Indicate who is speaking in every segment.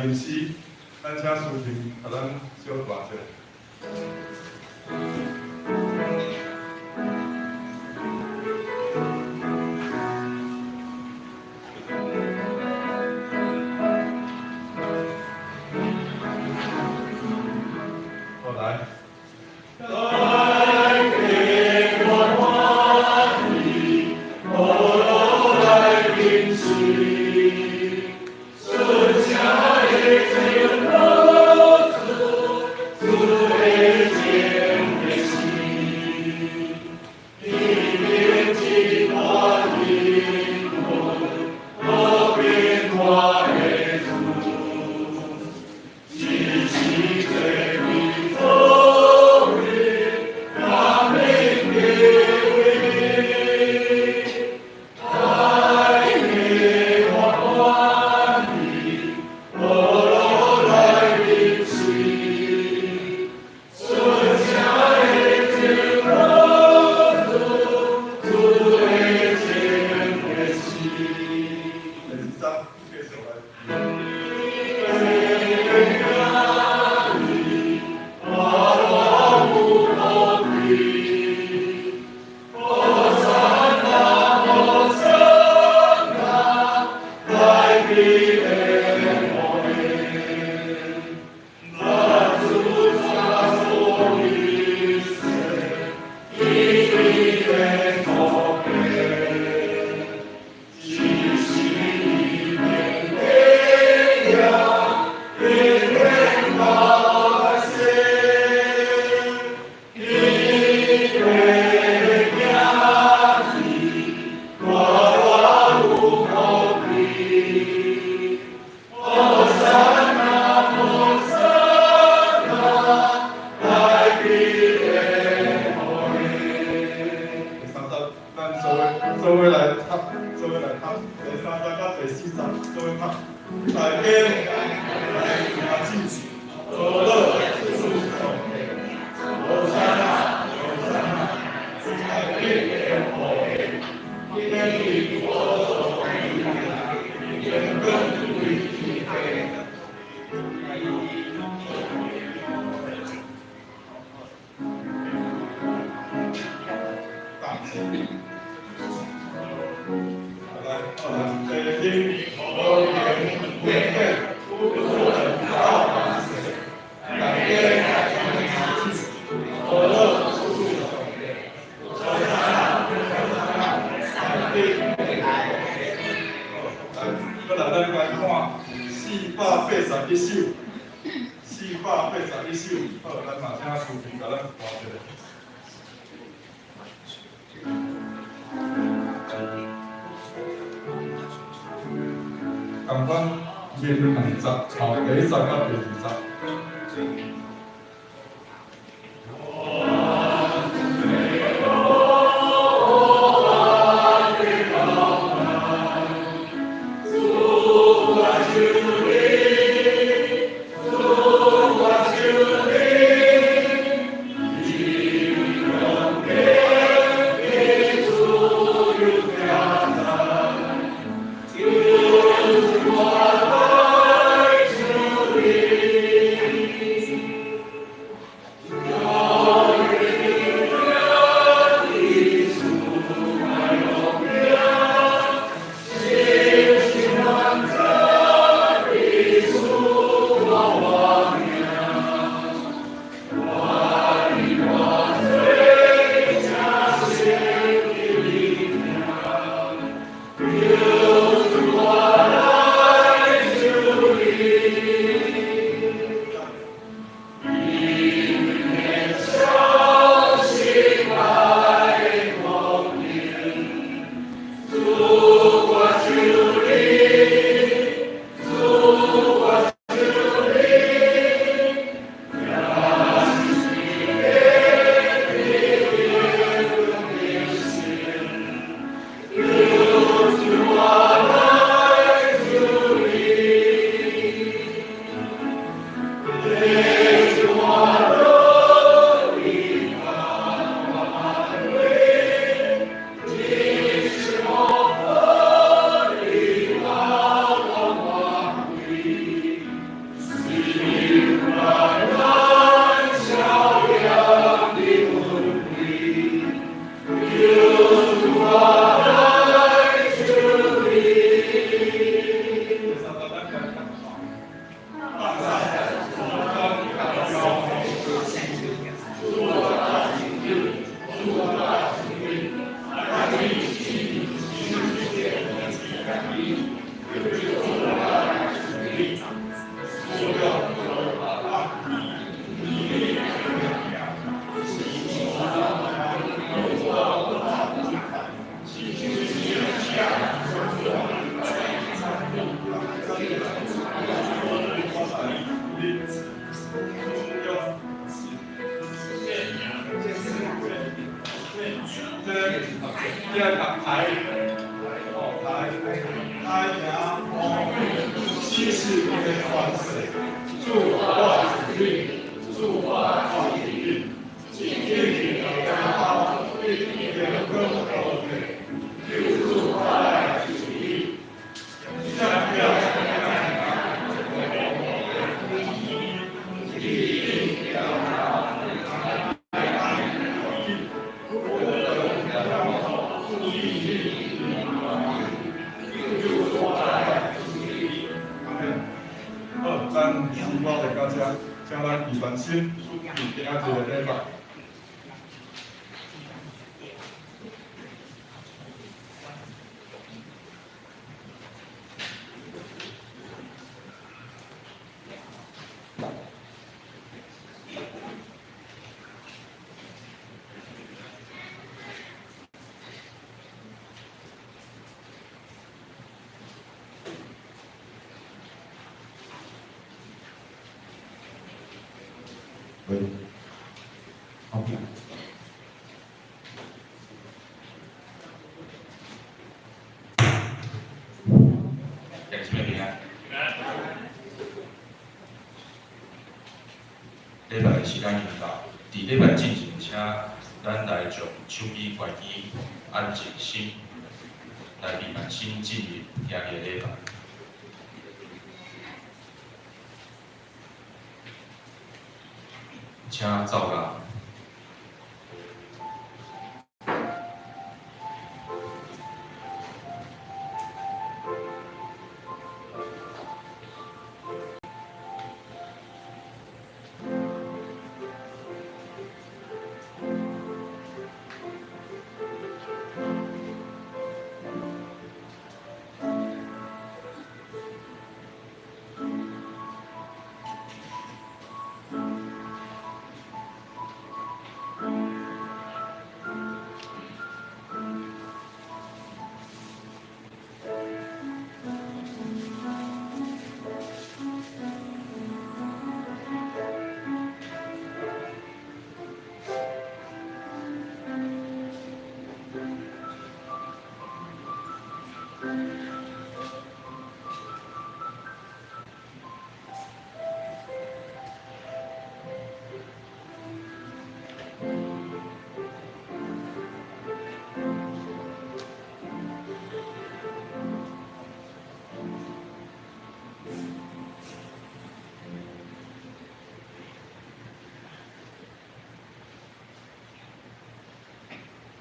Speaker 1: 但是，咱请师兄甲咱小团者。好来。共款面20集，后第一集到第二集。阳七世天万岁，祝万子运，祝万体运，敬天高高，天公后退，祝万子运，相标。 咱希望大家将咱一番心今仔日的礼拜。喂，好。感谢平安。礼拜时间已到，伫礼拜进行，请咱来将手机关机，安静心，来闭慢心进入听日礼拜。 请走啦！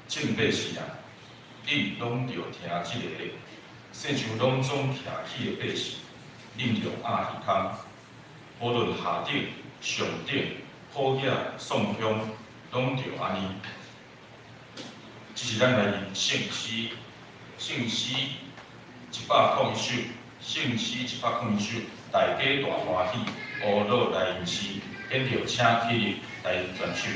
Speaker 1: 正八时啊，恁拢着听即个咧，细像拢总徛起的八时，恁着压耳孔。无论下顶、上顶、普野、宋乡，拢着安尼。这是咱来念圣诗，圣诗101首，圣诗101首，大家大欢喜，乌乐来吟诗，演着请起立来传授。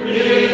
Speaker 1: Yeah.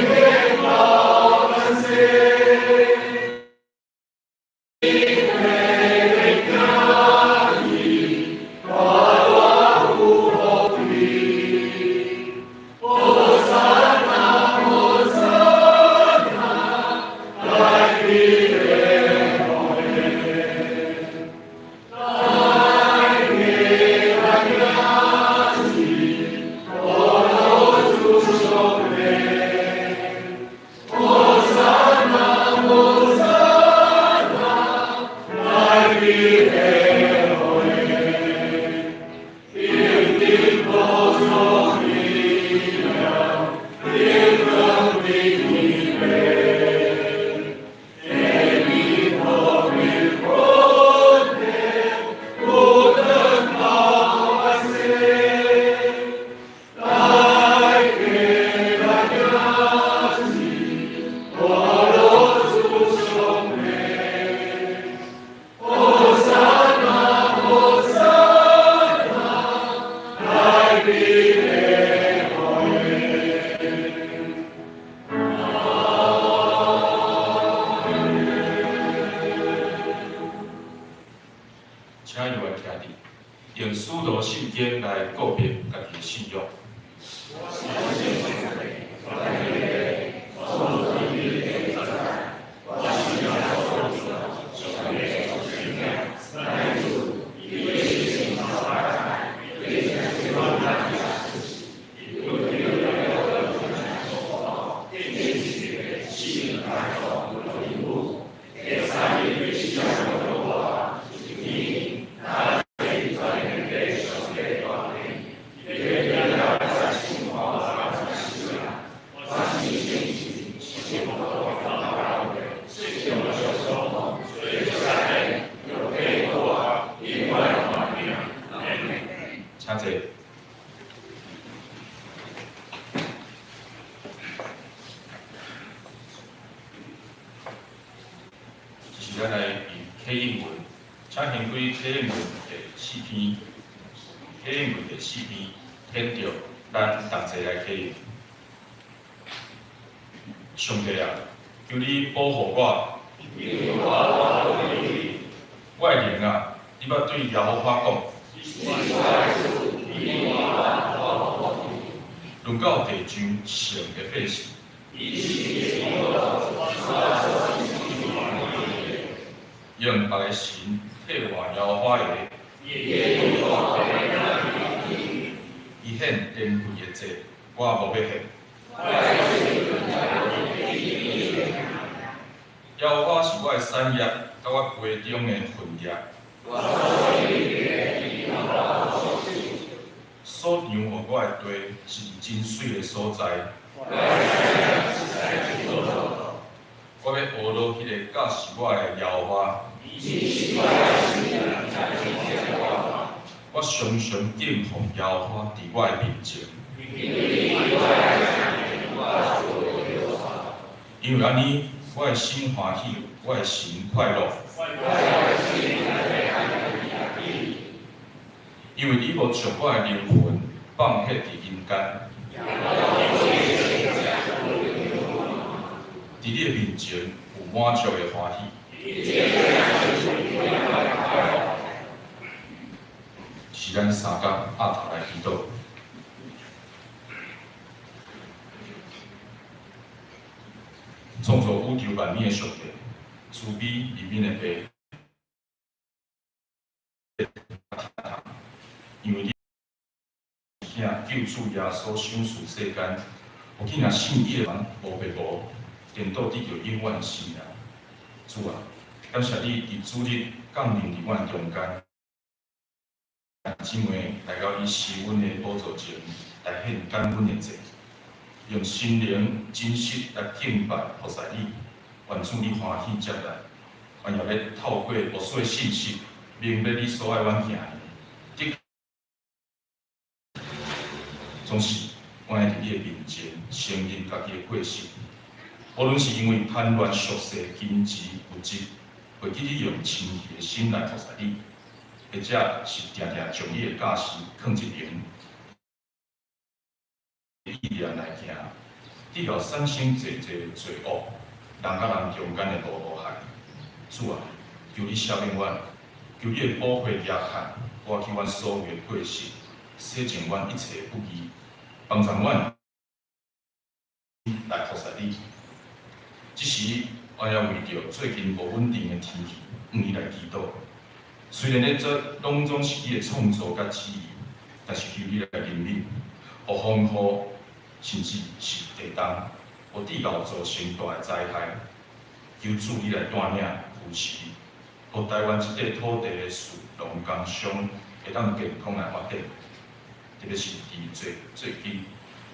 Speaker 1: 用使徒信经来告别家己的信仰。请坐。就是咱来用启应文，请先归启应文第4篇，启应文第4篇，听着咱同齐来启应。上帝啊，求你保护我，我的灵啊，你捌对耶和华讲。论到地上上的百姓，用别个神替换耶和华的，伊显颠沛的罪，我无要显。耶和华是我的产业，甲我杯中的分业。所让予我的地是真水的所在。我要学落迄个教示我的耶和华。我常常敬奉耶和华伫我的面前。因为安尼，我的心欢喜，我的神快乐。因为你无将我的灵魂放弃伫阴间，伫你的面前有满足的欢喜。是咱三角压头来祈祷。创造宇宙万物的上帝，慈悲怜悯的爸。因为你囝救主耶稣赏赐世间，有囝信伊的人无白无，颠倒得着永远的生命。主啊，感谢你伫主日降临伫阮中间，姊妹来到你施恩的宝座前来献感恩的祭，用心灵真实来敬拜菩萨你，愿主你欢喜接待，愿也要透过无数的信息，明白你所爱阮囝。总是我爱伫你的面前承认家己的过失，无论是因为贪恋俗世、金钱、物质，或记你用清气的心来服侍你，或者是定定将你的假事放一边，意念来行，只要产生济济的罪恶，人甲人中间的无害。主啊，求你赦免阮，求你的宝血压看，刮去阮所有的过失，洗净阮一切不义。帮助阮来服侍你。即时，我也为着最近无稳定的天气，向你来祈祷。虽然咧这拢总是你的创造甲旨意，但是求你来怜悯，互风雨甚至是地动，互地球造成大的灾害。求主你来带领扶持，互台湾这块土地的士农工商会当健康来发展，特别是伫最近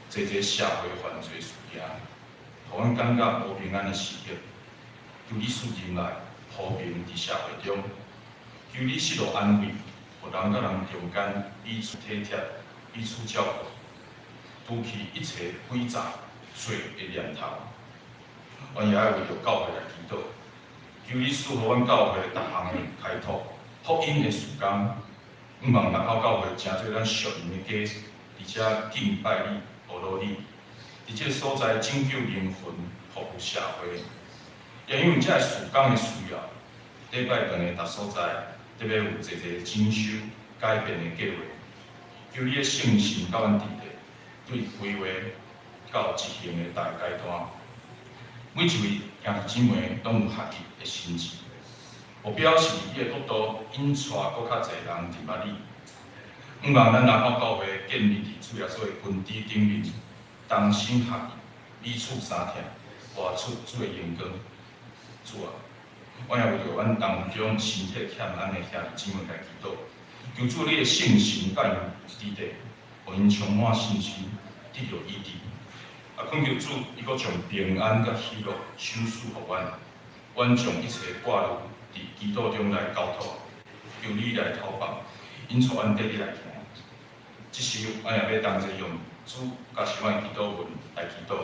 Speaker 1: 这社会犯罪事件，互阮感觉无平安的时刻，求你赐人来和平伫社会中，求你赐落安慰，互人甲人中间彼此体贴、彼此照顾，除去一切诡诈、罪的念头。阮也爱为着教会来祈祷，求你赐予阮教会逐项的开拓、福音的事工，毋望人口教会成做咱属灵的家，而且敬拜你、学罗你，伫这个所在拯救灵魂、服务社会。也因为这个事工的需要，礼拜堂的逐所在，特别有一个精修改变的计划。求你的圣神甲阮伫咧，对规划到执行的大阶段。每一位兄弟姊妹拢有合一的心志，目标是你的国度引带搁较侪人入捌你。毋望咱人口教会建立伫主耶稣的根基顶面，同心合意，彼此相疼，活出主的荣光。主啊，我也为着阮当中身体欠咱的兄弟姊妹来祈祷，求主你的圣神甲因伫地，互因充满信心，得到医治。恳求主，伊阁将平安甲喜乐赏赐互阮，阮将一切挂入伫基督中来交托，求你来投放，因带阮缀你来行。即时，阮也要同齐用主甲是阮祈祷文来祈祷。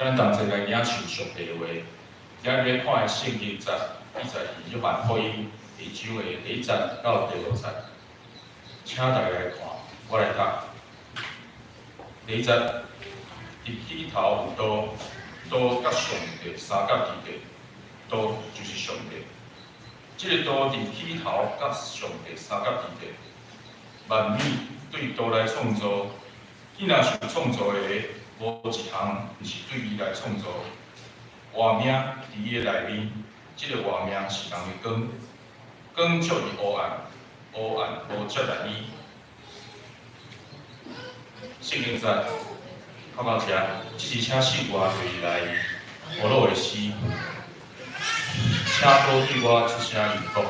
Speaker 1: 咱同齐来领受上帝的话，今日要看的圣经节记载伫约翰福音第1章的第1节到第6节，请大家来看，我来读。第1节，伫起头有道，道甲上帝三甲伫地，道就是上帝。这个道伫起头甲上帝三甲伫地，万物对道来创造，伊若是创造的。无一项毋是对伊来创造，活命伫伊的内面，即个活命是人的光，光照于黑暗，黑暗无接来伊。圣经节读到遮，即是请赐我对来活络的诗，请多对我出声言讲。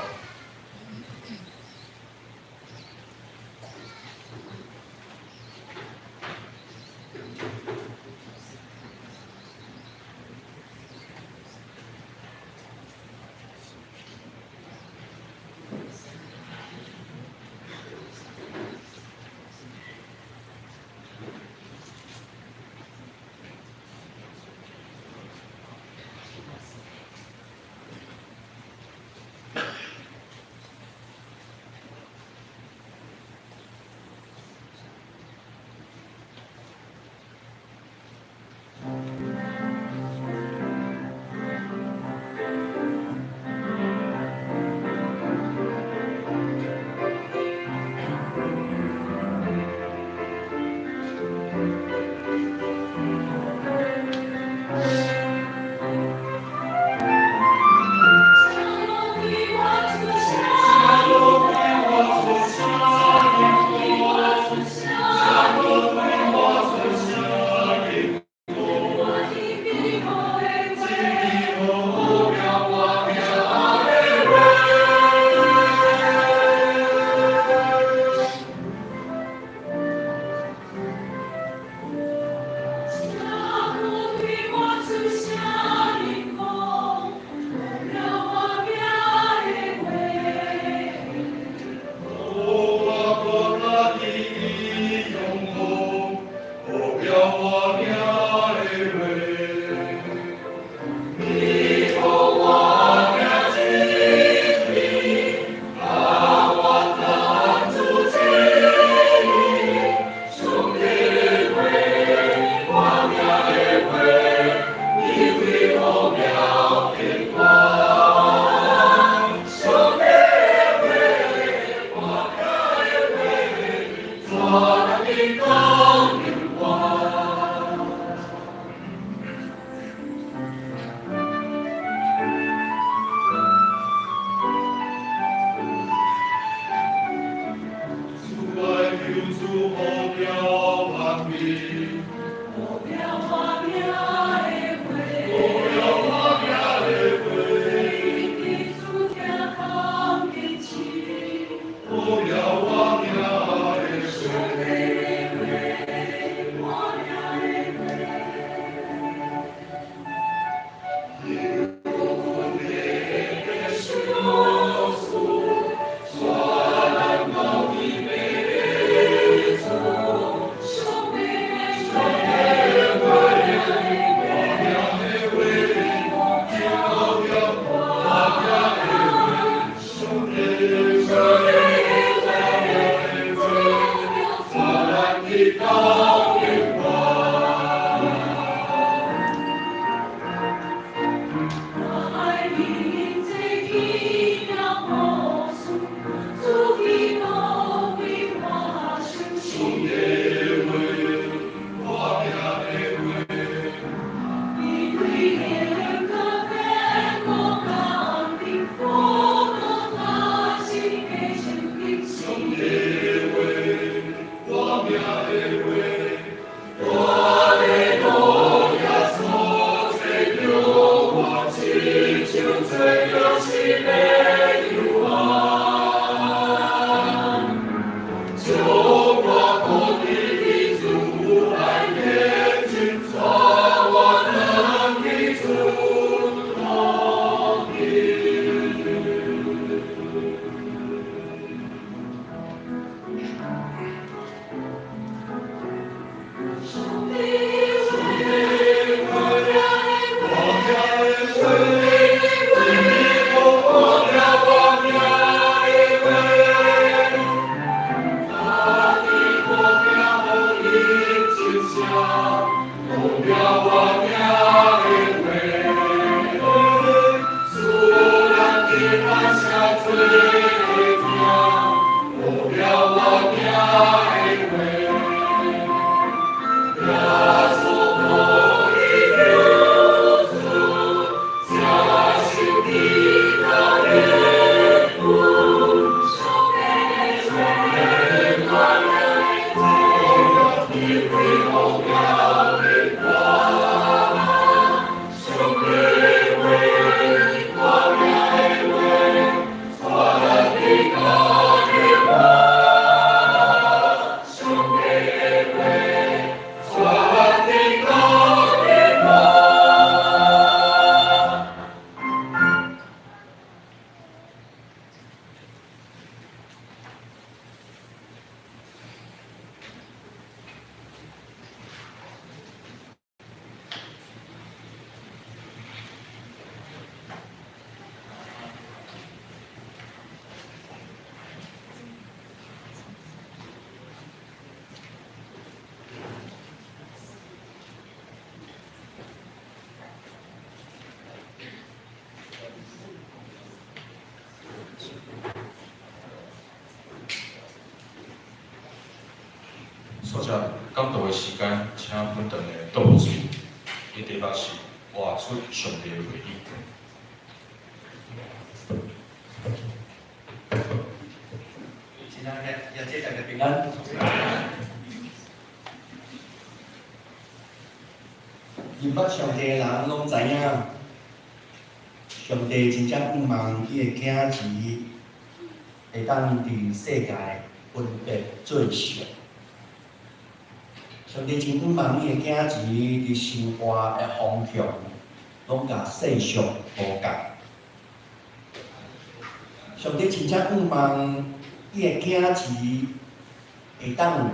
Speaker 1: 所以感动的时间，请本堂的导主，伊题目是活出上帝的回忆。
Speaker 2: 今仔日节大家平安。认捌上帝的人拢知影，上帝真正不望伊的囝儿会当伫世界分别做相。上帝真不望伊的囝儿伫生活的方向拢甲世俗无共。上帝真正不望伊的囝儿会当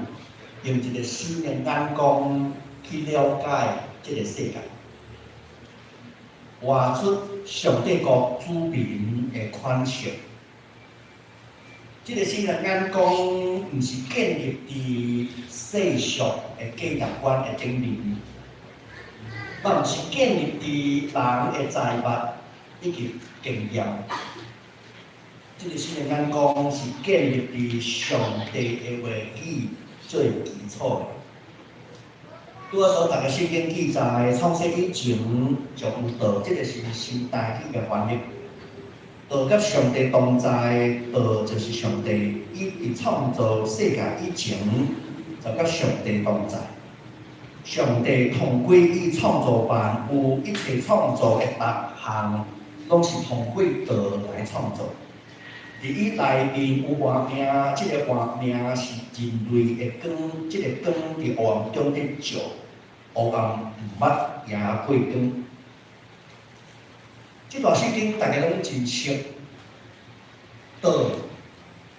Speaker 2: 用一个新的眼光去了解这个世界，活出上帝国子民的款式。这个新的眼光，毋是建立伫世俗的价值观的顶面，嘛毋是建立伫人的财物以及经验，这个新的眼光是建立伫上帝的话语做基础的。拄仔所读的圣经记载，创世以前就有道，这个是新台语的翻译。道甲上帝同在，道就是上帝。伊伫创造世界以前，就甲上帝同在。上帝通过伊创造万物，一切创造的各项，拢是通过道来创造。伫伊内面有活命，即个活命是人类的光，即个光伫黑暗中咧照，黑暗毋捌也过光。即段圣经大家拢真熟，道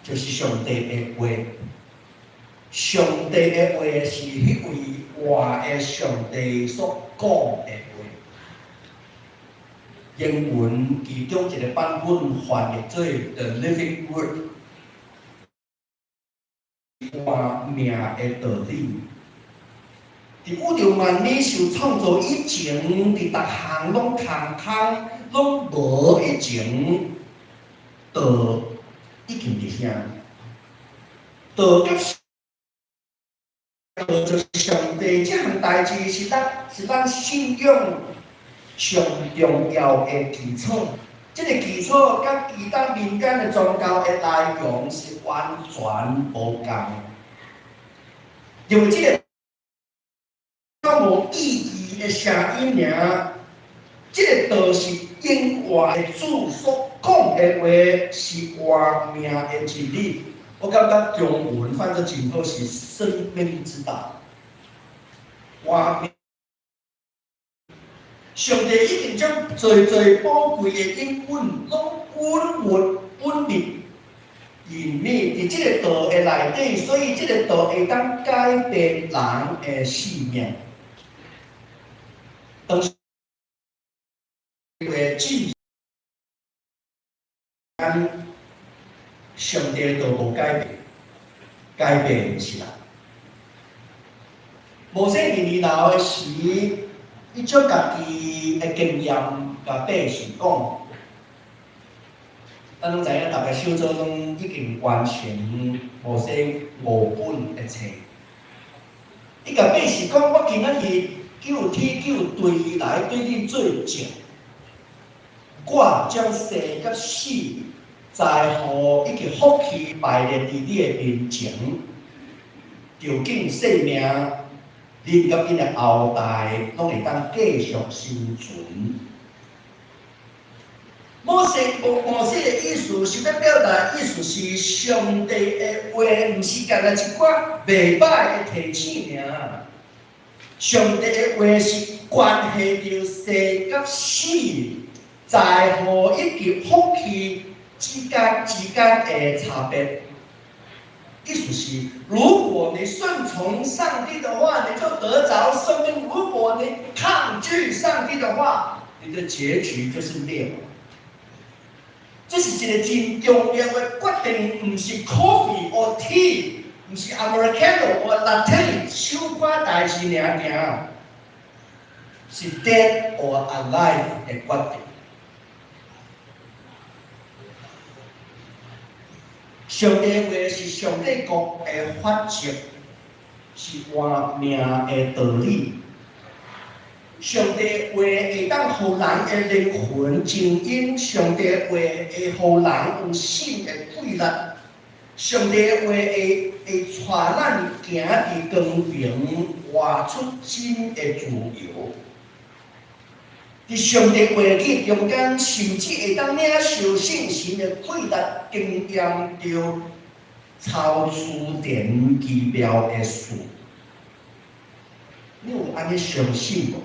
Speaker 2: 就是上帝的话，上帝的话是迄位活的上帝所讲的话。英文其中一个版本翻译做 The Living Word， 活命的道理。伫宇宙万物受创造以前，伫逐项拢空空，拢无以前，道已经伫遐。道甲道就是上帝，这项代志是咱信仰上重要的基础。这个基础甲其他民间的宗教的内容是完全无共，因为这个无意义的声音尔。这个道是因活的主所讲的话，是活命的真理。我感觉中文翻作真好，是生命之道。活命，上帝已经将最宝贵的应允拢稳稳稳立隐秘伫这个道的内底，所以这个道会当改变人的性命。当时会进上帝的道无改变，改变的是人。摩西年老的时，伊将家己的经验甲百姓讲。咱拢知影，大家小组拢已经完成摩西5本的册。伊甲百姓讲：我今仔日救天救地来对你做证，我将生甲死在乎以及福气排列伫你的面前，究竟生命，恁甲恁的后代拢会当继续生存。摩西的意思是要表达意思是上帝的话，毋是干那一寡袂歹的提醒尔。上帝的话是关系着生甲死，在乎以及福气之间的差别。意思是，如果你顺从上帝的话，你就得着生命；如果你抗拒上帝的话，你的结局就是灭亡。这是一个真重要的决定，毋是 coffee or tea， 毋是 Americano or latte 小可代志尔，是 dead or alive 的决定。上帝话是上帝国的法则，是活命的道理。上帝话会当互人的灵魂静音，上帝话会互人有新的规律，上帝话会带咱行伫光明，活出真的自由。伫上帝话语中间，甚至会当领受圣神的配搭，经验着超自然奇妙的事。你有安尼相信无？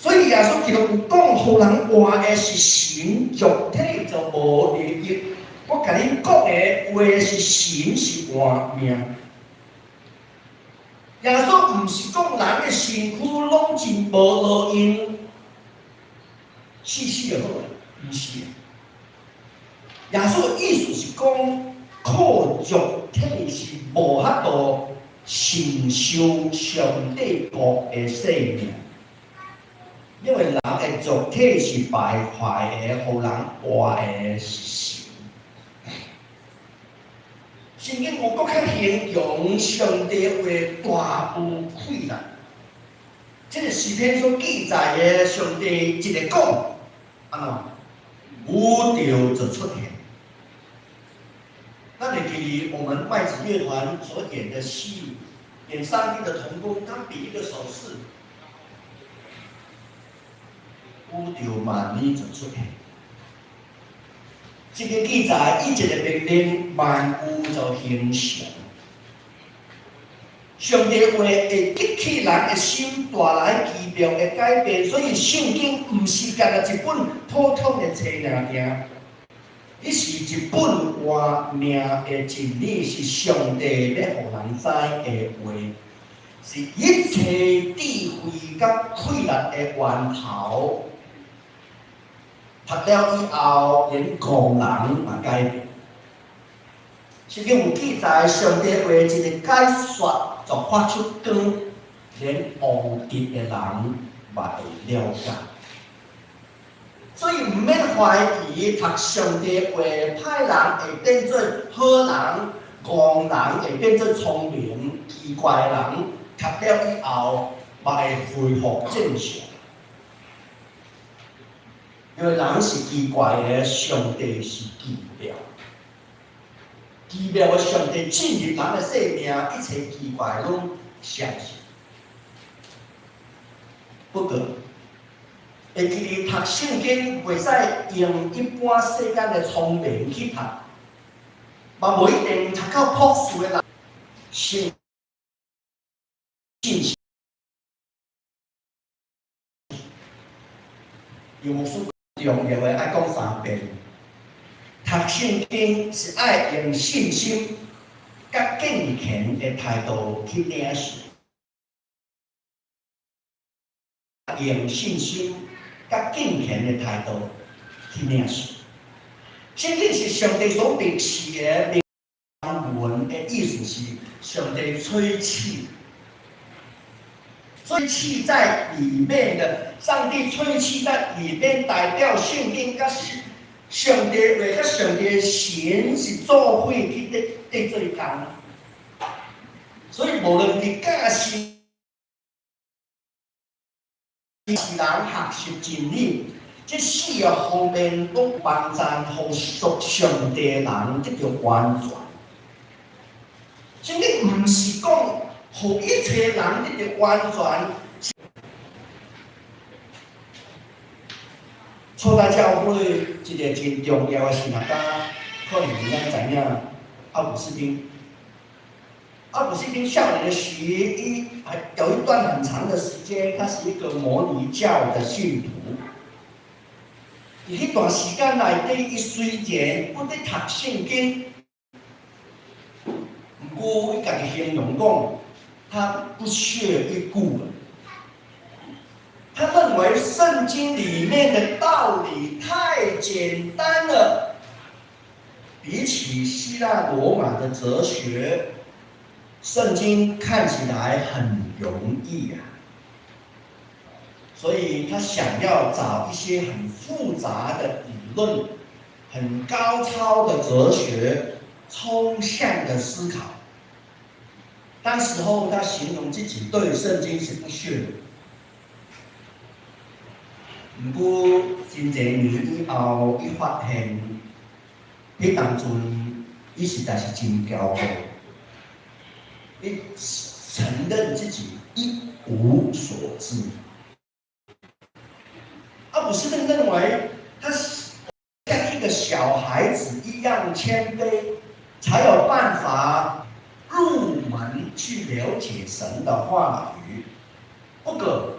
Speaker 2: 所以耶稣基督有讲，互人活的是神，肉体就无利益。我甲恁讲的话是神，是活命。耶稣毋是讲人的身躯拢真无路用，死就好了，毋是。耶稣的意思是讲，靠肉体是无法度承受上帝国的生命。因为人的肉体是败坏的，互人活的是神。圣经有搁较形容上帝为大有气力。这个诗篇所记载的上帝一个讲，无调就出现。那你记我们麦子乐团所演的戏，演上帝的同工，他比一个手势，无调万里就出现。这个记载，伊一个命令，万物就形成。上帝话会激起人的心，带来奇妙的改变。所以圣经毋是干个一本普通的册尔，伊是一本活命的真理，是上帝要互人知的话，是一切智慧甲气力的源头。读了以后，连狂人嘛改变。圣经有记载，上帝话一个解说，就发出光，连戇直的人嘛会了解。所以毋免怀疑，读上帝话，歹人会变做好人，戆人会变做聪明，奇怪的人读了以后嘛会恢复正常。因为人是奇怪的，上帝是奇妙。奇妙的上帝进入人的生命，一切奇怪拢相信。不过，会记哩读圣经，袂使用一般世间的聪明去读，嘛无一定读到朴素的人，信息。有无数重要的爱讲3遍？读圣经是爱用信心、甲敬虔的态度去领受，用信心、甲敬虔的态度去领受。圣经是上帝所默示的经文的意思是上帝吹气。吹气在里面的，上帝吹气在里面，代表圣经甲上帝话甲上帝的神是做伙去得做工。所以无论你教是人学习真理，这4个方面都帮助互属上帝的人得到完全。圣经毋是讲互一切人得到完全。初代教会一个真重要的是大家可能应该知影奥古斯丁。奥古斯丁少年的时，有一段很长的时间，他是一个摩尼教的信徒。在迄段时间内底，伊虽然不伫读圣经，不过伊家己形容讲，他不屑一顾了。他认为圣经里面的道理太简单了，比起希腊罗马的哲学，圣经看起来很容易啊。所以他想要找一些很复杂的理论、很高超的哲学、抽象的思考。当时候他形容自己对圣经是不屑的。不过真侪年以后，伊发现，迄当阵伊实在是真骄傲，伊承认自己一无所知。奥古斯丁认为，他像一个小孩子一样谦卑，才有办法入门去了解神的话语。不过，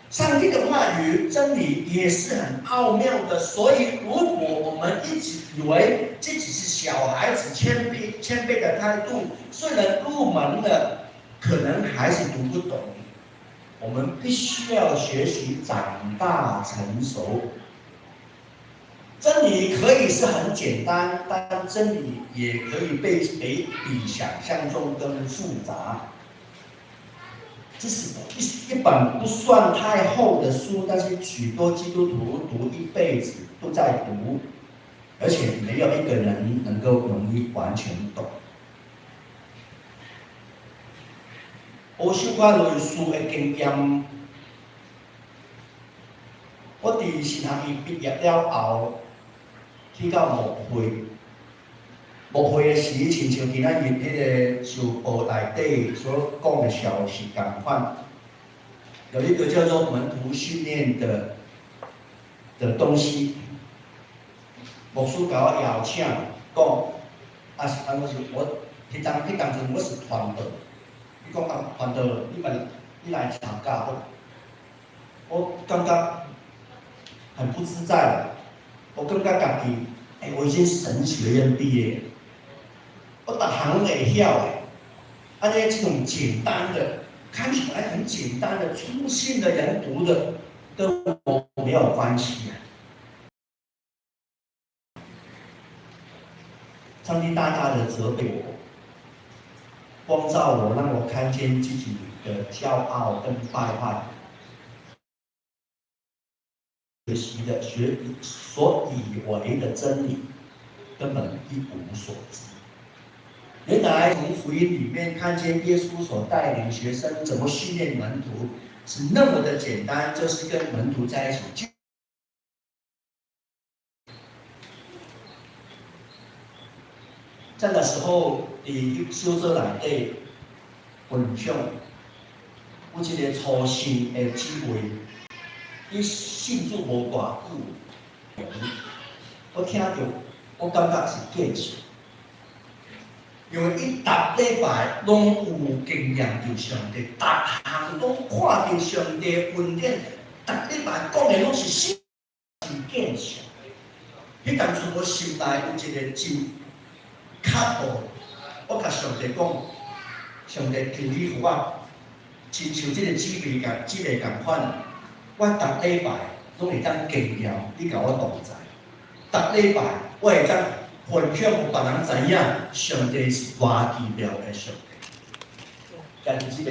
Speaker 2: 上帝的话语真理也是很奥妙的，所以如果我们一直以为自己是小孩子谦卑的态度，虽然入门了，可能还是读不懂。我们必须要学习长大成熟。真理可以是很简单，但真理也可以比想象中更复杂。这是一本不算太厚的书，但是许多基督徒读一辈子都在读，而且没有一个人能够容易完全懂。我小可类书的经验，我伫神学院毕业了后，去到牧会。牧会的时，亲像今仔日迄个授报内底所讲的消息共款，有一个叫做门徒训练的东西。牧师甲我邀请，讲啊是安怎是我迄当阵我是传道，伊讲啊传道，你来参加好，我感觉很不自在，我感觉家己，我已经神学院毕业。我逐项会晓诶，安尼这种简单的，看起来很简单的粗心的人读的，跟我没有关系啊。上帝大大的责备我，光照我，让我看见自己的骄傲跟败坏，所以为的真理，根本一无所知。原来从福音里面看见耶稣所带领学生怎么训练门徒，是那么的简单，就是跟门徒在一起。在那时候，伫小组内底分享，有一个初信的姊妹，伊信主无偌久，我听到，我感觉是见识。因为伊逐礼拜拢有经验着上帝，逐项拢看到上帝恩典，逐礼拜讲的拢是真见识。迄当初我心内有一个真卡步，我甲上帝讲，上帝求你互我，亲像即个姊妹共款，我逐礼拜拢会当经验，你甲我同在，逐礼拜我会当分享互别人知影，上帝是偌奇妙的上帝。但是即个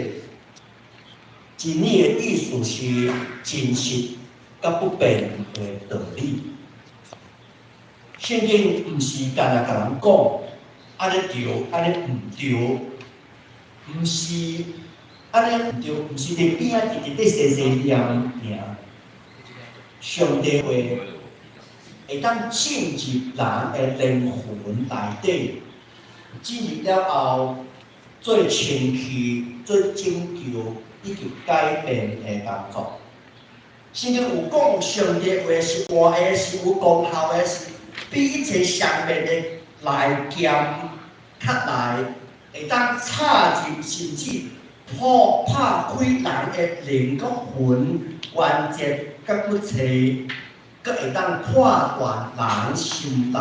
Speaker 2: 真理的意思是真实甲不变的道理。圣经毋是干那甲人讲，安尼对，安尼毋对，毋是安尼毋对，毋是伫边仔直直细细念尔。上帝话会当进入人的灵魂内底，进入了后，做清气、做拯救以及改变的工作。圣经有讲，上帝话是活的，是有功效的，是比一切上面的来剑较来，会当插入甚至破拍开人的灵骨魂、关节甲骨髓。佮会当判断人心内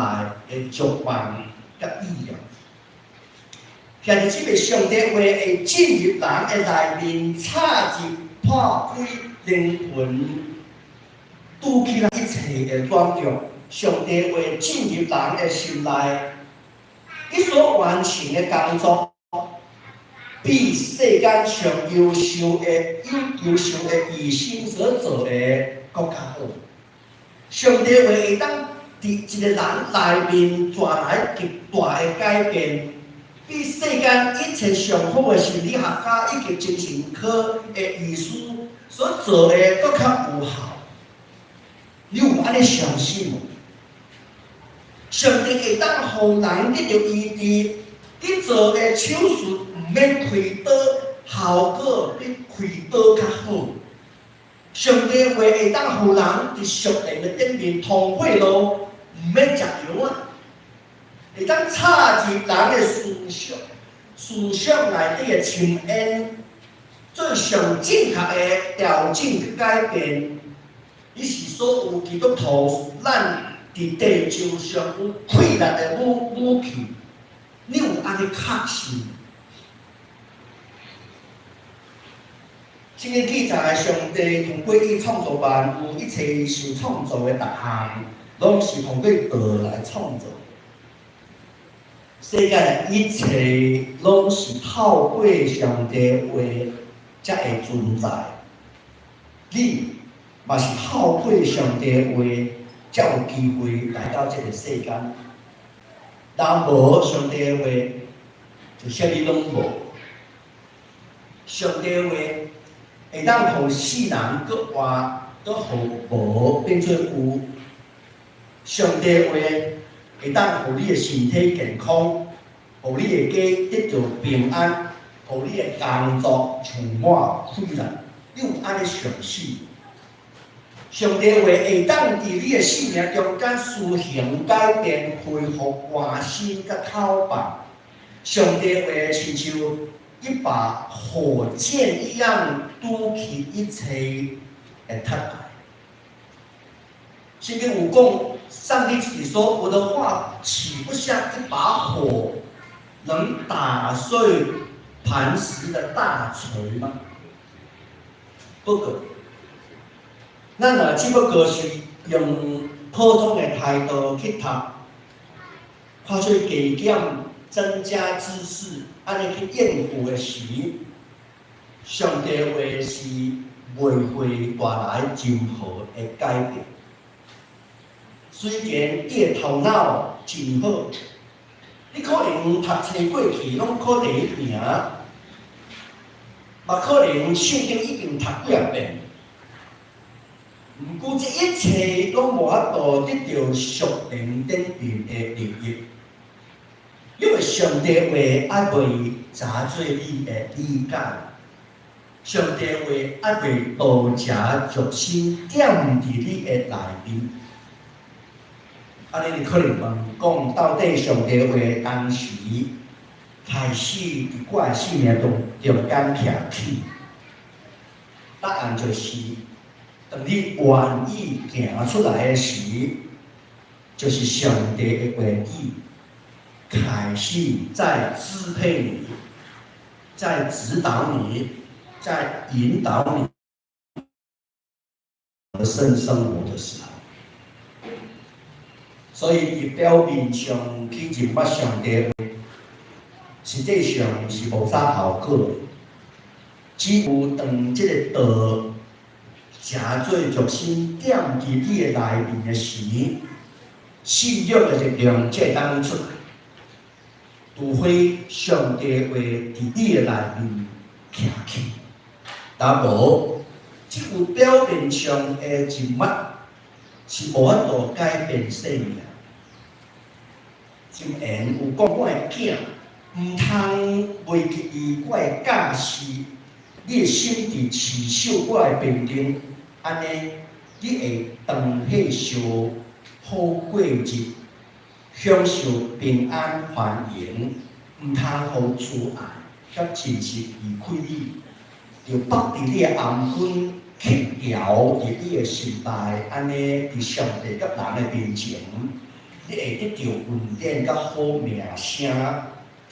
Speaker 2: 的欲望甲意愿，现在即个上帝话会进入人的内面，插入破开灵魂，拄起来一切的软弱。上帝话进入人的心内，伊所完成的工作，比世间上优秀的医生所做的更较好。上帝话会当伫一个人内面带来极大的改变，比世间一切上好的心理学家以及精神科的医师所做的更较有效。你有安尼相信无？上帝会当互人得到医治，你做的手术毋免开刀，效果比开刀较好。上帝话会当互人伫属灵的顶面通血路，毋免食药啊，会当插入人的思想内底的深渊，做上正确的调整与改变。伊是所有基督徒咱伫地球上有快乐的武器，你有安尼确信？圣经记载，上帝通过伊创造万物，一切受创造的逐项，拢是通过道来创造。世界的一切拢是透过上帝话才会存在。你嘛是透过上帝话才有机会来到这个世间。若无上帝话，就啥物拢无。上帝话会当互世人搁活，搁互无变做有。上帝话会当互你的身体健康，互你的家得到平安，互你的工作充满富足。你有安尼相信？上帝话会当伫你的生命中间施行改变，恢复换新甲透白。上帝话亲像一把火箭一样，拄起一切的阻碍。圣经有讲，上帝自己说：“我的话岂不像一把火，能打碎磐石的大锤吗？”不过，咱若只不过是用普通的态度去读，看做加减、增加知识，安尼去应付的时，上帝话是袂会带来任何的改变。虽然你的头脑真好，你可能读册过去拢考第一名，嘛可能圣经已经读几啊遍。毋过，这一切拢无法度得到属灵顶面的利益，因为上帝话还未查做你的理解，上帝话还未道家足心点伫你的内面。安尼你可能问讲，到底上帝话当时开始伫我的生命中敢徛起？答案就是。当你愿意行出来的时，就是上帝的话语开始在支配你，在指导你，在引导你的生活的时候。所以，伫表面上去认捌上帝的话，实际上是无啥效果的，只有当这个道。诚做足心点伫你的内面的时，信仰的力量才会当出来。除非上帝话伫你的内面徛起，若无，即有表面上的认捌是无法度改变生命。箴言有讲，我的囝，毋通袂记伊我的教示，你的心伫持守我的命令。安尼，你会长岁受好过日，享受平安繁荣，毋通互自爱甲真实离开你，就绑伫你的颔根，刻条伫你的心内，安尼伫上帝甲人的面前，你会得到稳定甲好名声，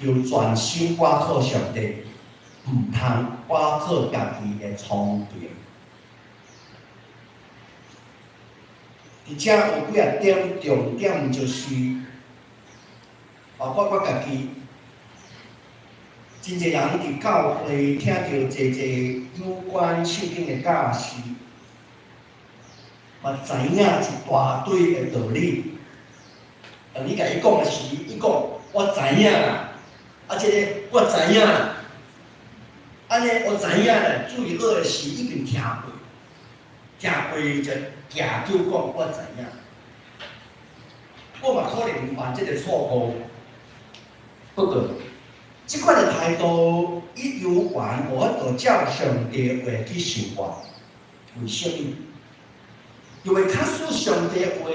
Speaker 2: 就全心挂靠上帝，毋通挂靠家己的聪明。而且有几啊点重点，就是包括我家己，真侪人伫教会听到侪有关圣经的教示，嘛知影一大堆的道理。当你甲伊讲的时，伊讲我知影啦，这个我知影啦，安尼我知影啦，注意学的时已经听过，听过就。假就讲我知影，我嘛可能犯这个错误。不过，这款的态度，伊有缘无法度照上帝话去生活。为什么？因为假使上帝话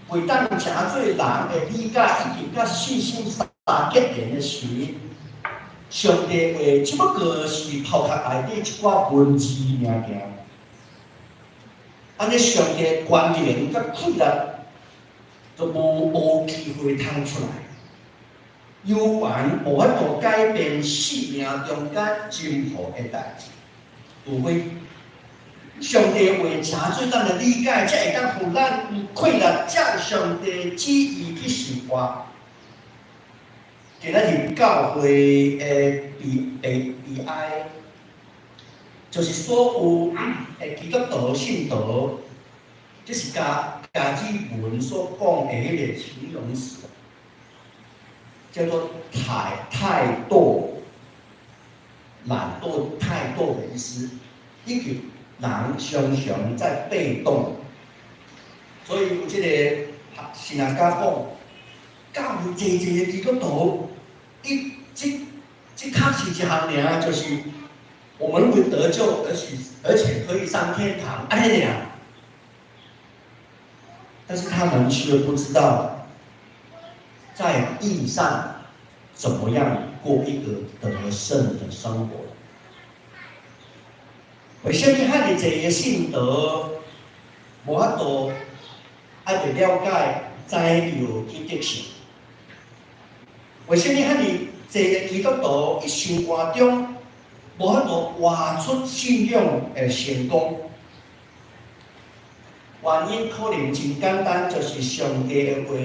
Speaker 2: 会当诚做人的理解，以及甲信心相结连的时，上帝话只不过是头壳内底一寡文字尔尔。安尼上帝的权能甲气力，就无机会通出来。有缘无法度改变生命中间任何的代志，除非上帝话诚做咱的理解，才会当互咱有快乐，照上帝旨意去生活。今仔日教会的悲哀，就是所有的基督徒信徒，这是加尔文所讲的迄个形容词，叫做怠惰、懒惰、怠惰的意思，以及人常常在被动。所以有这个神学家讲，教会济的基督徒，这确实一项尔，就是我们会得救，而且可以上天堂，安尼尔。但是他们却不知道，在地上怎么样过一个得胜的生活。为什么遐尼济个信徒无法度爱着了解、知道去得胜？为什么遐尼济个基督徒一生活中无法度活出信仰的成功？原因可能真简单，就是上帝的话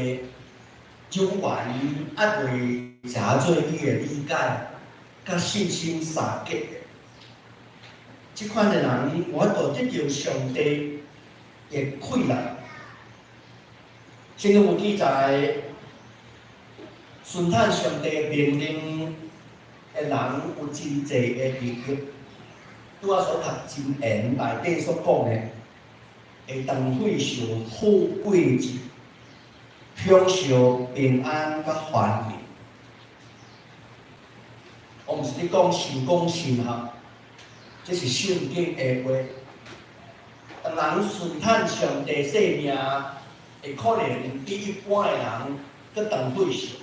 Speaker 2: 有缘还未诚做伊的理解，甲信心相结。这款的人无法度得到上帝的快乐。圣经有记载，顺从上帝的命令的人有真济的利益。拄仔所读箴言内底所讲的。会当享受好贵子，享受平安甲繁荣。我毋是咧讲成功神学，这是圣经的话。当人顺从上帝生命，会可能比一般的人更当享受。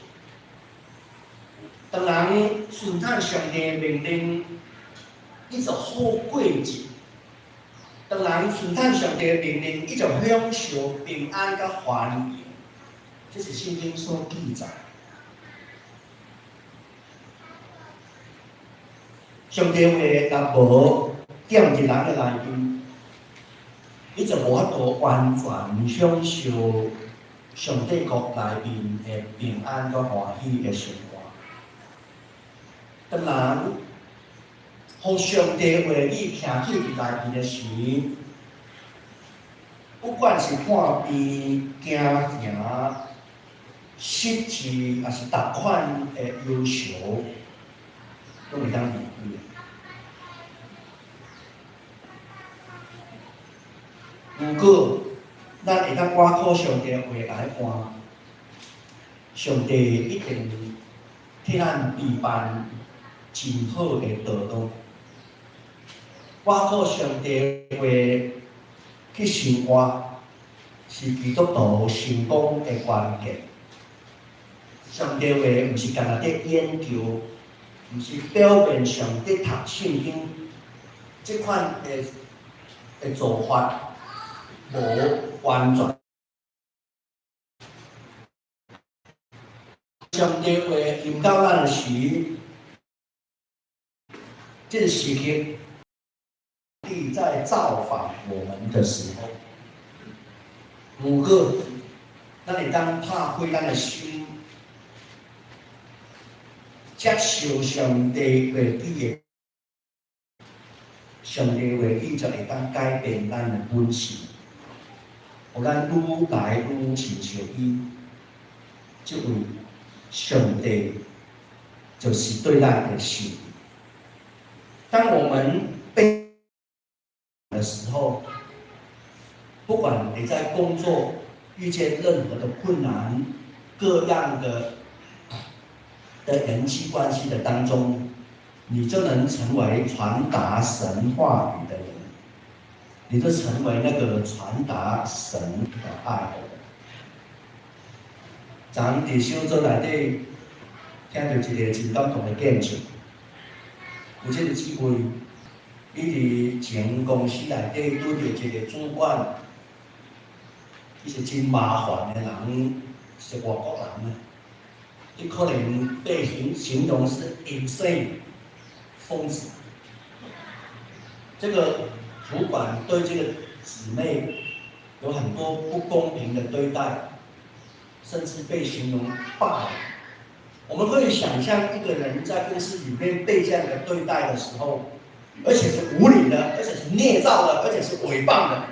Speaker 2: 当人顺从上帝的命令，伊就好过日子。当人顺从上帝的命令，伊就享受平安甲繁荣，这是圣经所记载。上帝话若无点入人的内面，伊就无法度完全享受上帝国内面的平安甲欢喜的生活。当人互上帝话语听进入内面的时，不管是看病、行行、失志，还是逐款的忧愁，都会当离开。如果咱会当挖靠上帝的话来看，上帝一定替咱备办真好的道路。挖靠上帝的话去生活，是基督徒成功的关键。上帝话毋是干那咧研究，毋是表面上咧读圣经，这款的做法无完全。上帝话临到咱时，这个时刻。在造访我们的时候，如果咱会当拍开咱的心，接受上帝话语的，上帝话语就会当改变咱的本性，互咱愈来愈亲像伊。这位上帝就是对咱的心。当我们被的时候，不管你在工作遇见任何的困难，各样的人际关系的当中，你就能成为传达神话语的人，你就成为那个传达神的爱的人。咱伫小组内底听到一个真感动的见证，有这个机会。伊伫前公司内底拄着一个主管，伊是真麻烦的人，是外国人呢。伊可能被形容是 insane 疯子。这个主管对这个姊妹有很多不公平的对待，甚至被形容霸凌。我们可以想象一个人在公司里面被这样的对待的时候，而且是无理的，而且是捏造的，而且是诽谤的。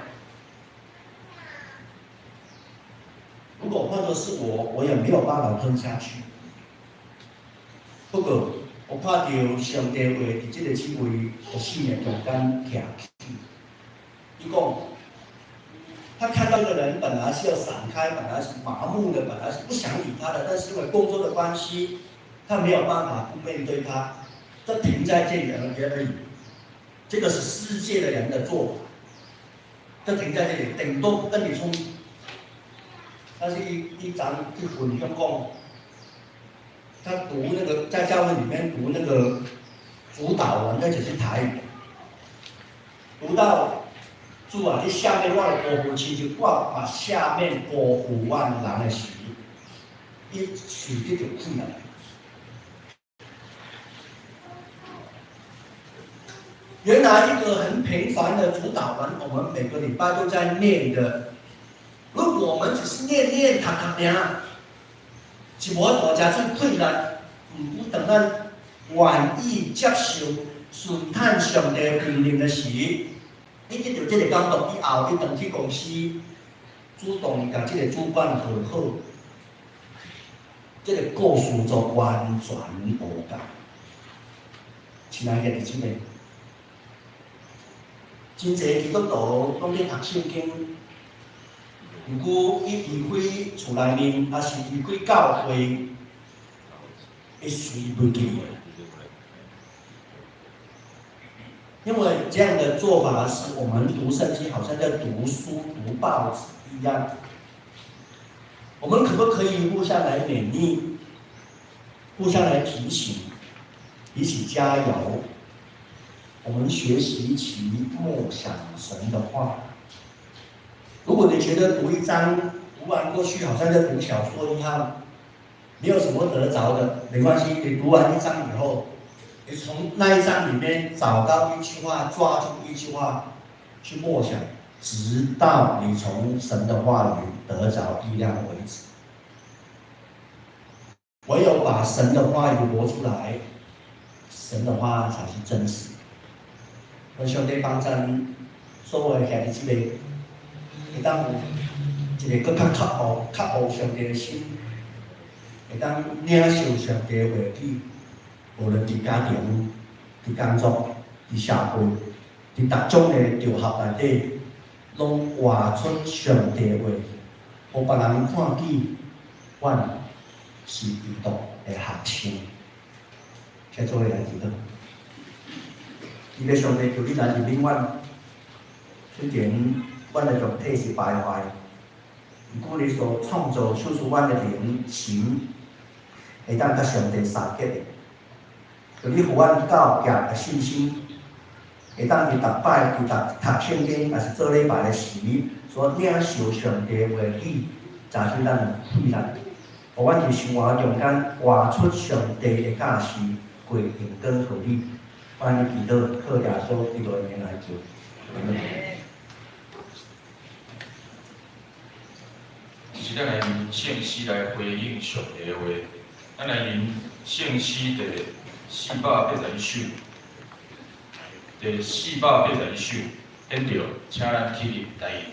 Speaker 2: 如果换作是我，我也没有办法吞下去。不过，我看到上帝话伫这个机会，我信念中间徛起。伊讲，他看到一个人本来是要闪开，本来是麻木的，本来是不想理他的，但是因为工作的关系，他没有办法不面对他，就停在这里而已。这个是世界的人的做法，就停在这里，顶多不跟你冲突。但是一分享讲，他读那个在教会里面读那个辅导文，而且是台语，读到主啊，你下面我的保护亲就我把下面保护我人的时，伊水这就困难。原来一个很平凡的辅导文，我们每个礼拜都在念的。如果我们只是念读尔，是无大家做困难，唔等咱愿意接受顺坦上帝命令的时，你得到这个感动以后，你回去公司主动甲这个主管和好，这个故事就完全无同。亲爱的弟兄们，真侪基督徒拢咧读圣经。如果伊离开厝内面，还是离开教会，会随不去。因为这样的做法是我们读圣经好像在读书、读报纸一样。我们可不可以互相来勉励，互相来提醒，彼此加油？我们学习一起默想神的话。如果你觉得读一章读完过去好像在读小说一样，没有什么得着的，没关系。你读完一章以后，你从那一章里面找到一句话，抓住一句话去默想，直到你从神的话语得着力量为止。唯有把神的话语活出来，神的话才是真实。我兄弟帮咱所有兄弟姊妹。会当有一个更较靠上帝的心，会当领受上帝的话语，无论伫家庭、伫工作、伫社会、伫逐种的场合内底，拢活出上帝的话，互别人看见，阮是基督的学生。请做伙来祈祷。伊个上帝求你来引领阮，虽然阮的肉体是败坏，如果你所创造出阮的灵情，会当甲上帝相结的，就你互阮教育的信心，会当伫逐摆伫读圣经，也是做礼拜的时，所领受上帝的话语，加深咱的体力，互阮伫生活中间活出上帝的价值，过平安合理。欢迎祈祷，靠耶稣基督的名来求。
Speaker 1: 是咱来用圣诗来回应上帝的话，咱来用圣诗第481首，第481首，演着，请咱起立来演。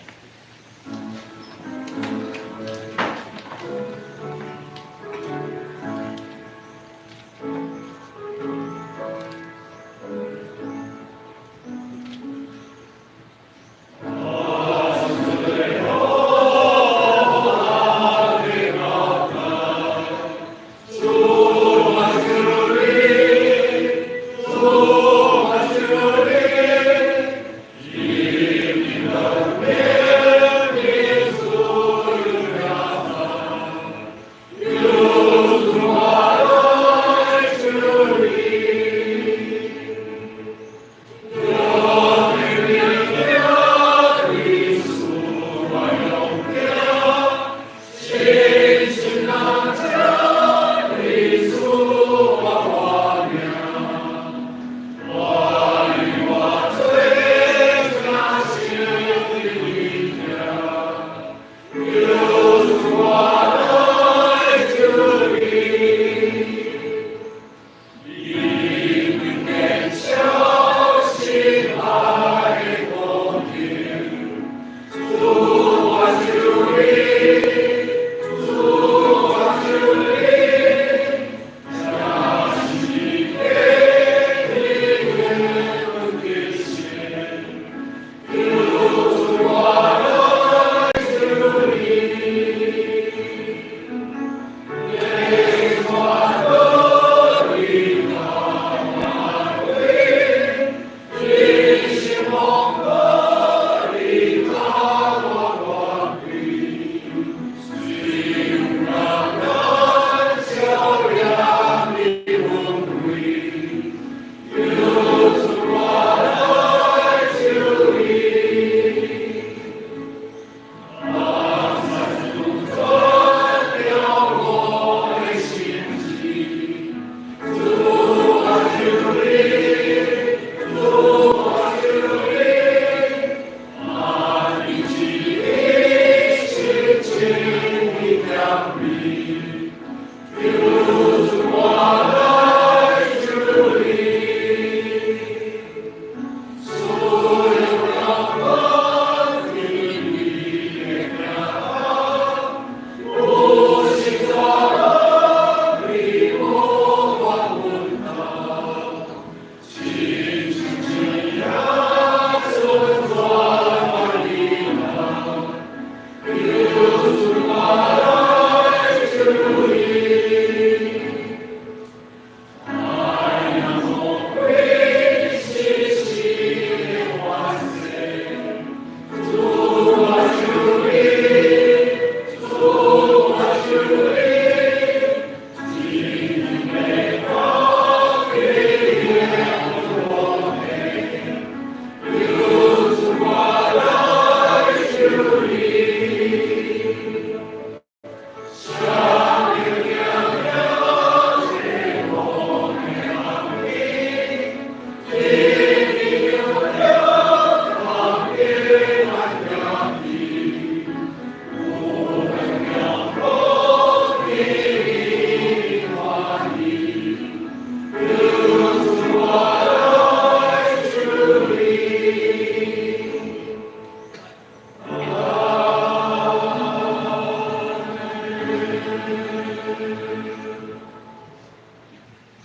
Speaker 3: Yeah.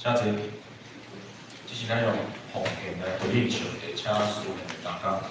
Speaker 1: 请坐，这是咱用奉献来回应上帝，请师母大家。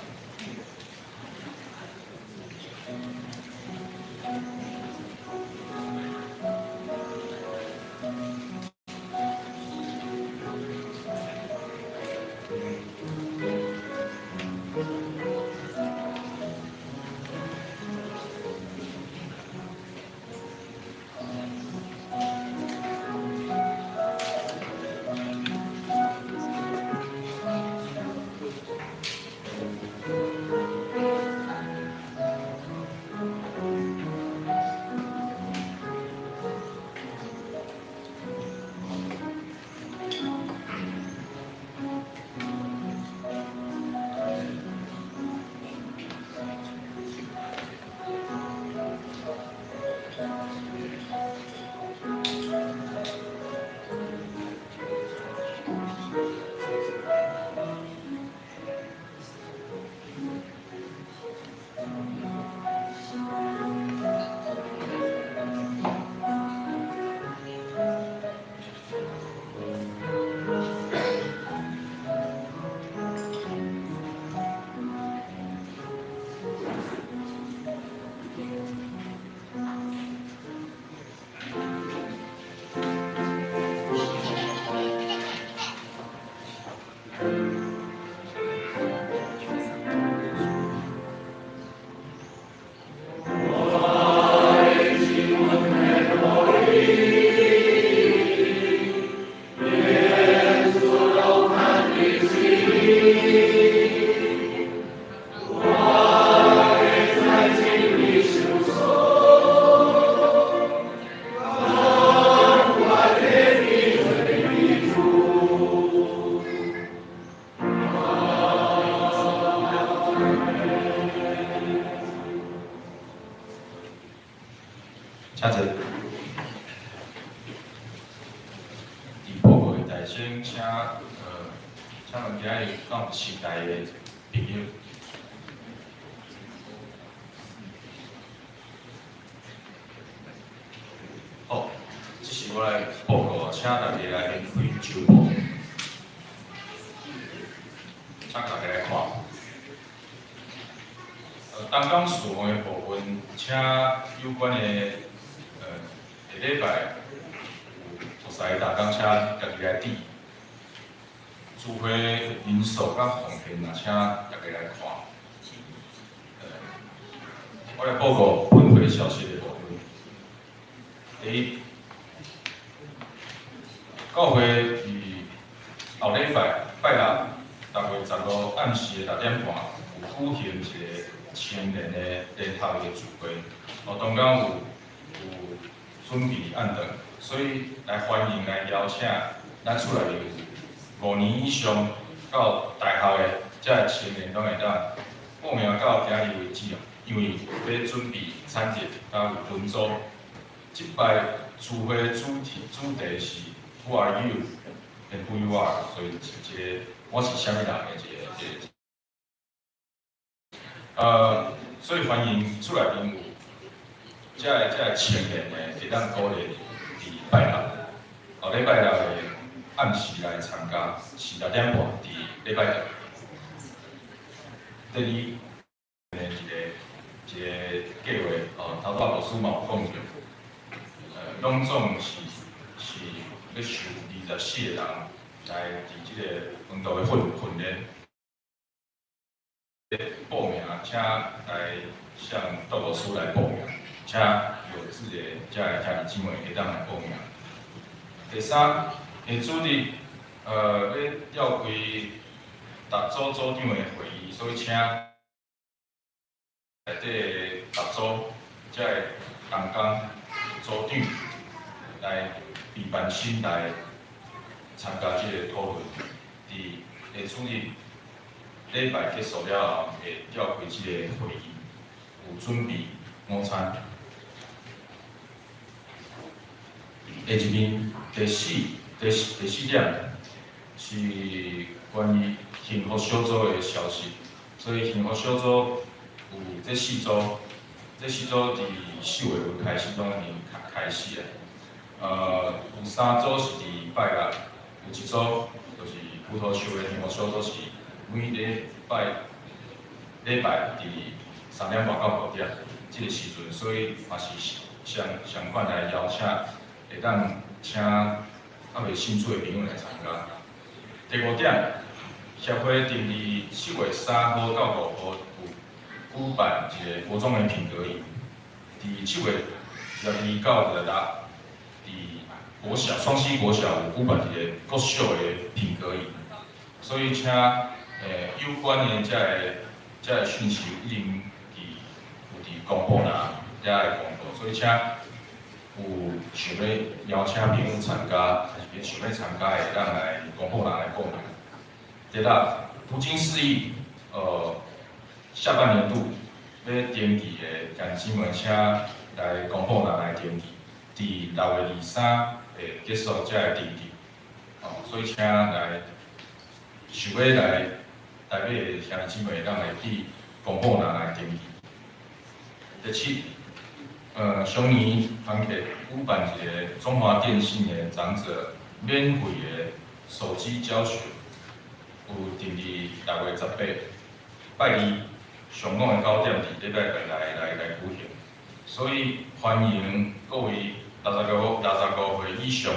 Speaker 1: 请坐。伫报告的台先，请问今日敢有新来的朋友？好，这是我来报告，请大家来免费酒报，请大家来看。当讲事项的部分，请有关的下礼拜有熟悉大家，请家己来点。聚会人数甲奉献，也请大家来看。我来报告本会消息的部分。第一，教会于后礼拜拜六6月15暗时的6点半有举行一个青年的联合的聚会，当讲有准备按顿，所以来欢迎来邀请咱厝内有5年以上到大学的这青年拢会当报名到今日为止哦，因为要准备产业甲有分组。这摆聚会主题是 Who are you and who you are， 所以是一个我是啥物人的一个。所以欢迎出来宾有，这青年呢，会当鼓励伫拜六，后礼拜六的暗时来参加，16点半伫礼拜六。第二，一个计划，头拄老师嘛有讲着，拢总是要收24个人来伫即个温度的训练。报名，请来向杜老师来报名，请有志的家庭姊妹会当来报名。第三，主日要调开逐组组长的会议，所以请内底逐组即个同工组长来备班心来参加即个讨论。伫主日。礼拜结束了后，会调开即个会议，有准备午餐。下一面第四点是关于幸福小组的消息，所以幸福小组有这4组，这4组伫4月份开始拢已经开始了。有3组是伫拜六，有1组就是葡萄树的幸福小组是。每礼拜伫3点半到5点，即个时阵，所以嘛是相款来邀请，会当请未信主的朋友来参加。第5点，协会定伫4月3号到5号有举办一个国中的品格营，伫7月12到16，伫双溪国小有举办一个国小的品格营，所以请。有关的这个讯息一定有伫公布啦，遮会公布，所以请有想要邀请朋友参加，还是想要参加的，咱来公布人来报名。第六，途经4亿，下半年度要登记的家姊妹，请来公布人来登记，伫6月23会结束遮个登记，所以请来想要来。台北的兄弟姊妹，咱来去公布人来登记。第7，熊年团体举办一个中华电信的长者免费的手机教学，有定伫6月18，拜二上午的9点伫礼拜日来举行，所以欢迎各位65岁以上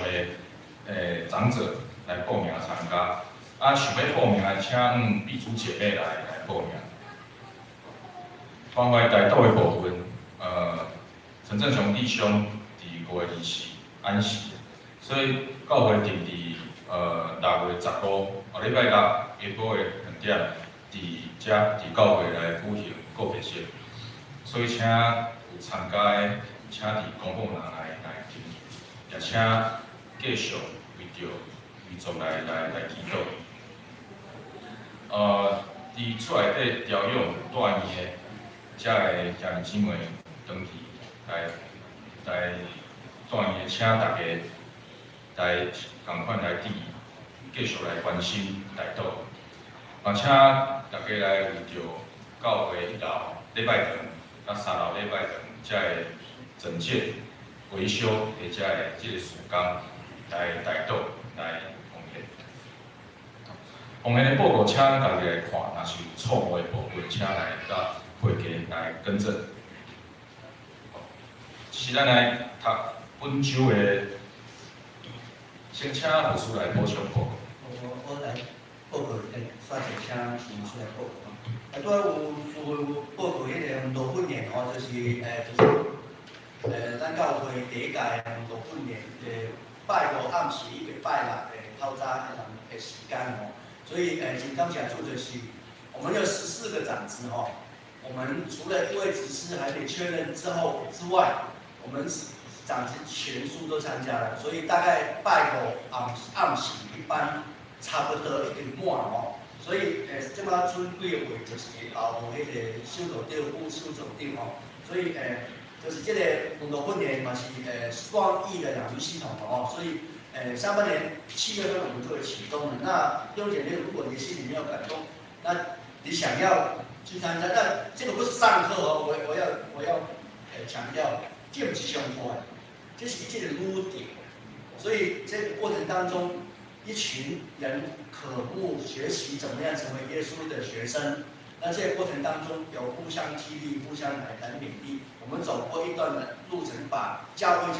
Speaker 1: 的长者来报名参加。想要报名的，请彼此姐妹来报名。关怀台岛的部分，陈正雄弟兄伫5月24安息，所以教会定伫6月15，下礼拜六下晡的2点，伫教会来举行告别式，所以请有参加的，请伫公布人来登记，也请继续为族来祈祷。伫厝内底调用大年的遮个兄弟姊妹登记来大年，请大家来共款来继续来关心台岛，也请大家来为着教会1楼礼拜堂、甲3楼礼拜堂遮个整建维修的遮个即个事工来台岛来。奉献的报告，请家己来看，若是有错误的部分，请来甲会计来更正。是咱来读本周的，先请老师来补充报告。
Speaker 2: 我来报告，刷一请老师来报告。拄有报告迄个辅导训练就是咱教会第1届辅导训练，拜五暗时一个拜六的透早的时间所以请刚讲主就是我们有14个长子我们除了1位执事还没确认之外，我们长子全数都参加了，所以大概拜五暗时一般差不多一点满所以即摆准几个月就是后迄个小组长、副小组长所以就是这个辅导训练嘛是双翼的养育系统所以上半年7月份我们就会启动了。那弟兄姐妹，如果你心里没有感动，那你想要去参加。但这个不是上课哦，我要强调，这不是上课，这是一个路点。所以这个过程当中，一群人渴慕学习怎么样成为耶稣的学生。那这个过程当中有互相激励、互相来勉励。我们走过一段的路程，把教会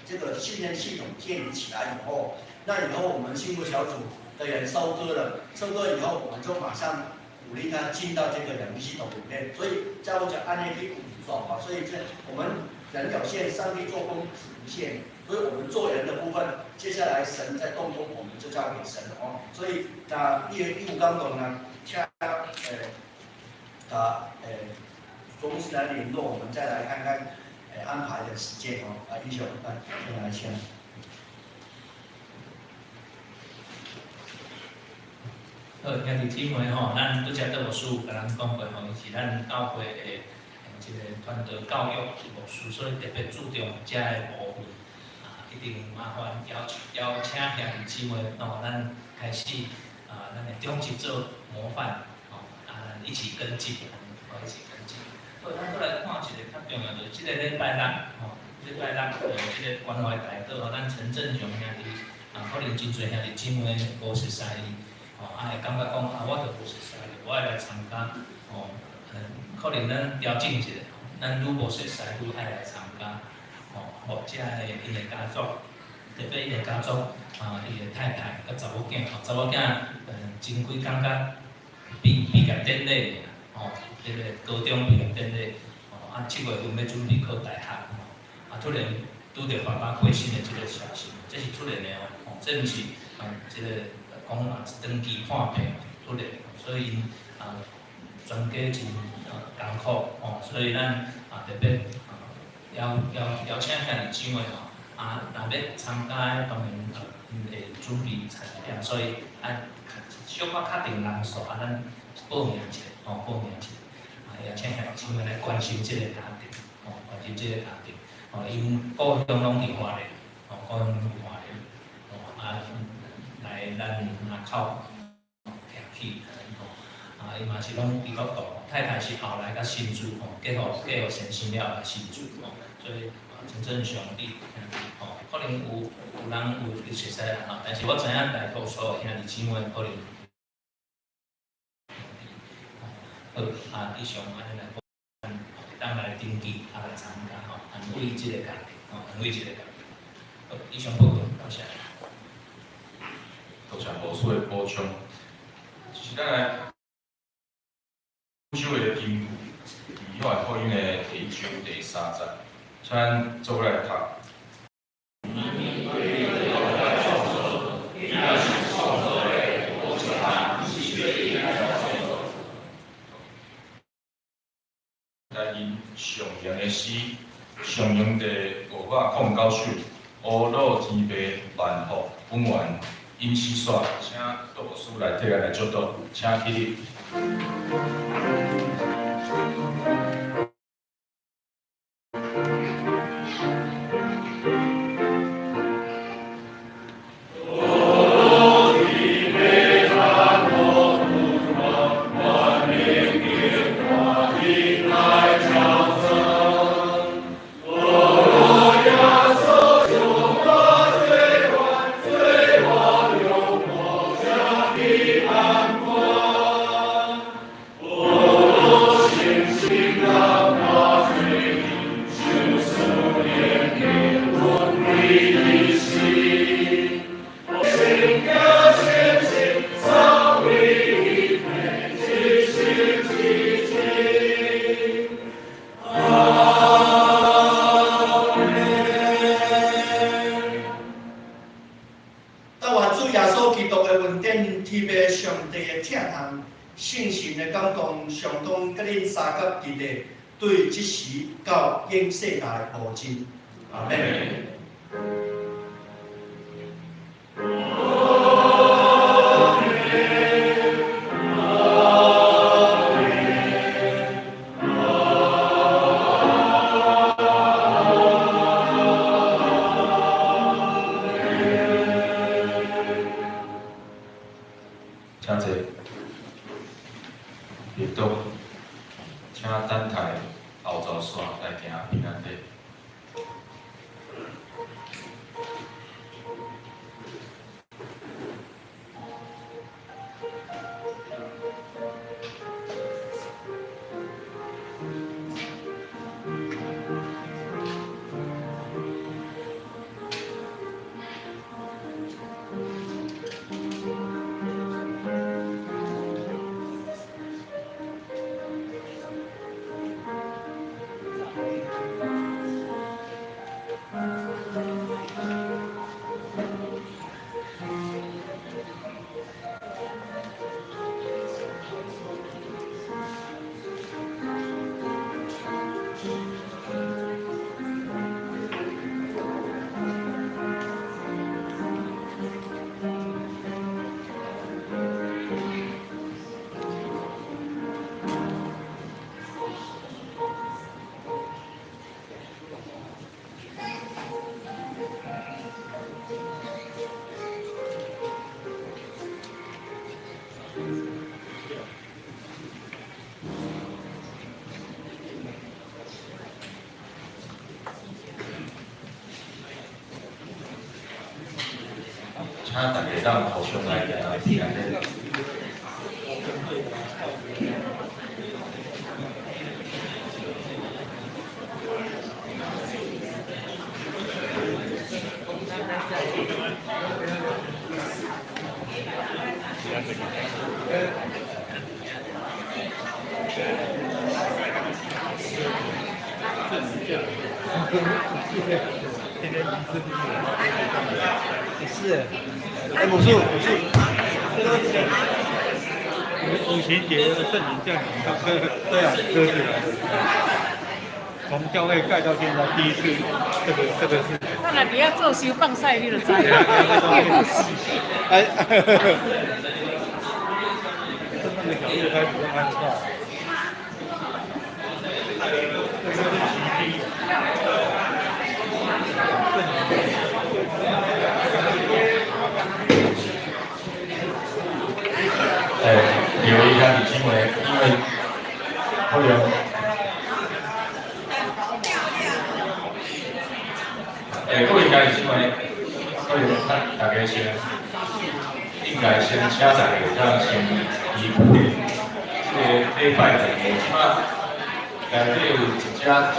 Speaker 2: 这个训练系统建立起来以后，那以后我们幸福小组的人收割了，收割以后我们就马上鼓励他进到这个人系统里面。所以教会就按那批走啊，所以这我们人有限，上帝做工是无限。所以我们做人的部分，接下来神在动工，我们就交给神哦。所以那义务刚懂呢，像公司来联络，我们再来看看安排的时间哦。英雄，先来先。
Speaker 3: 兄弟姊妹吼，咱拄则都有书甲咱讲过吼，是咱教会的这个传道教育牧师，所以特别注重遮个部分。一定麻烦邀请兄弟姊妹吼，咱开始咱的中级做模范吼，一起跟进，一起跟进。好，咱再来看一个较重要的，即个礼拜六吼，礼拜六即个关怀大道吼，咱陈振雄兄弟可能真侪兄弟姊妹无熟悉伊。会感觉讲我就无熟悉，我爱来参加，可能咱调整一下，咱愈无熟悉，愈爱来参加，或者因的家族，特别因的家族，伊的太太甲查某囝，查某囝，前几工甲毕业典礼，这个高中毕业典礼，7月份要准备考大学，突然拄着爸爸过身的这个消息，这是突然的哦，这毋是这个。讲长期看病突然，所以因全家真艰苦所以咱特别邀请兄弟姊妹若要参加当然因会准备参加，所以小可确定人数咱报名一下报名一下邀请兄弟姊妹来关心这个家庭关心这个家庭因故乡拢伫花莲故乡拢伫花莲来咱门口徛起，伊嘛是拢基督徒，太太是后来甲信主结合先生了来信主所以真正上帝可能有人有熟悉啦但是我知影大多数兄弟姊妹可能好以上安尼来当来登记来参加安慰这个家庭安慰这个家庭。以上报告，多谢。
Speaker 1: 多谢牧师的补充，是咱来主修的经句，以约翰福音的第1章第3节，请咱做伙来读。咱因上扬的诗，上扬的509首，乌老天白万福本源。因此煞，请导牧师来替咱来做导，请起立。对即时到永世界无尽，阿门。请坐，阅读。请等待后座线来行平安礼。请大家当互相来行平安礼。
Speaker 4: 是，哎，武术，母亲节的圣灵降临，对啊，就是从教会盖到现在第一次，这个是。
Speaker 5: 咱来底下做收放晒，你就知。
Speaker 4: 哎，真正的小月开始就看得到。
Speaker 1: 留意一下李经纬，因为会有各位家李经纬，会有大家先应该先请大家先移配这个礼拜的即马内底有一只鸟仔，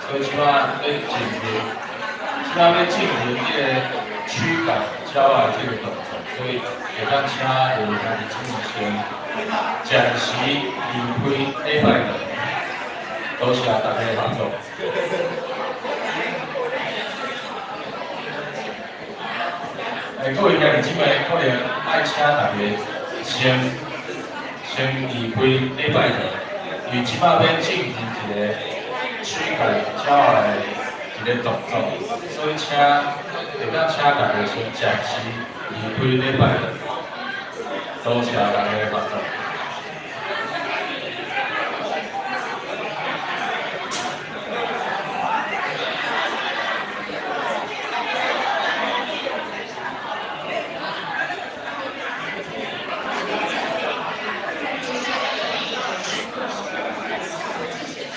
Speaker 1: 所以即马要进行这个驱赶鸟仔这个动作，所以会当请刘家李经纬先暂时离开礼拜的，多谢大家的合作。各位家己姊妹，可能爱请大家先离开礼拜的，因为即摆要进行一个驱赶鸟的一个动作，所以会当请大家先暂时离开礼拜的，多谢大家的合作。